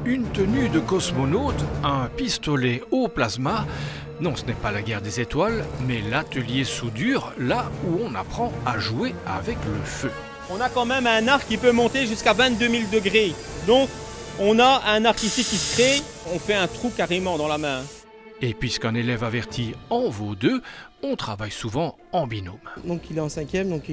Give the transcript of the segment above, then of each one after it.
Une tenue de cosmonaute, un pistolet au plasma. Non, ce n'est pas la guerre des étoiles, mais l'atelier soudure, là où on apprend à jouer avec le feu. On a quand même un arc qui peut monter jusqu'à 22 000 degrés. Donc, on a un arc ici qui se crée, on fait un trou carrément dans la main. Et puisqu'un élève averti en vaut deux, on travaille souvent en binôme. Donc il est en 5e, donc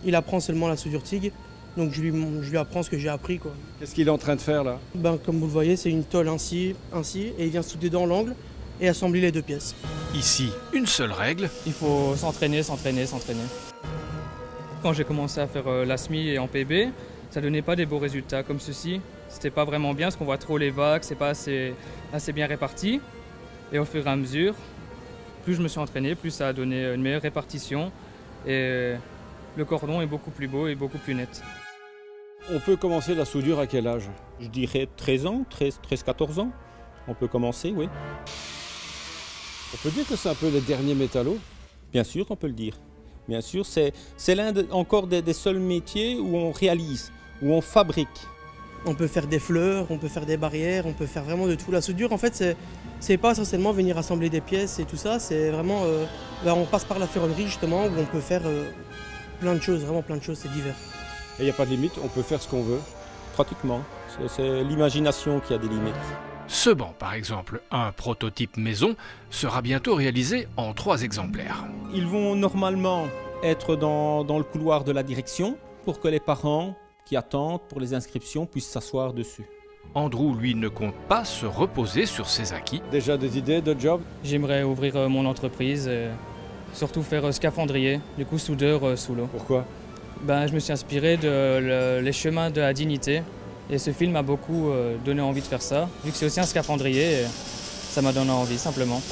il apprend seulement la soudure TIG. Donc je lui apprends ce que j'ai appris, quoi. Qu'est-ce qu'il est en train de faire là? Comme vous le voyez, c'est une tôle ainsi, et il vient souder dans l'angle et assembler les deux pièces. Ici, une seule règle. Il faut s'entraîner. Quand j'ai commencé à faire la SMI et en PB, ça donnait pas des beaux résultats comme ceci. C'était pas vraiment bien parce qu'on voit trop les vagues, c'est pas assez bien réparti. Et au fur et à mesure, plus je me suis entraîné, plus ça a donné une meilleure répartition. Et le cordon est beaucoup plus beau et beaucoup plus net. On peut commencer la soudure à quel âge? Je dirais 13 ans, 13-14 ans. On peut commencer, oui. On peut dire que c'est un peu les derniers métallos? Bien sûr, on peut le dire. Bien sûr, c'est l'un encore des seuls métiers où on réalise, où on fabrique. On peut faire des fleurs, on peut faire des barrières, on peut faire vraiment de tout. La soudure, en fait, c'est pas essentiellement venir assembler des pièces et tout ça, c'est vraiment... on passe par la ferronnerie, justement, où on peut faire plein de choses, vraiment plein de choses, c'est divers. Et il n'y a pas de limite, on peut faire ce qu'on veut? Pratiquement. C'est l'imagination qui a des limites. Ce banc, par exemple, un prototype maison, sera bientôt réalisé en 3 exemplaires. Ils vont normalement être dans le couloir de la direction pour que les parents qui attendent pour les inscriptions puissent s'asseoir dessus. Andrew, lui, ne compte pas se reposer sur ses acquis. Déjà des idées de job? J'aimerais ouvrir mon entreprise, et surtout faire scaphandrier, du coup soudeur sous l'eau. Pourquoi? Je me suis inspiré de Les chemins de la dignité et ce film m'a beaucoup donné envie de faire ça. Vu que c'est aussi un scaphandrier, ça m'a donné envie simplement.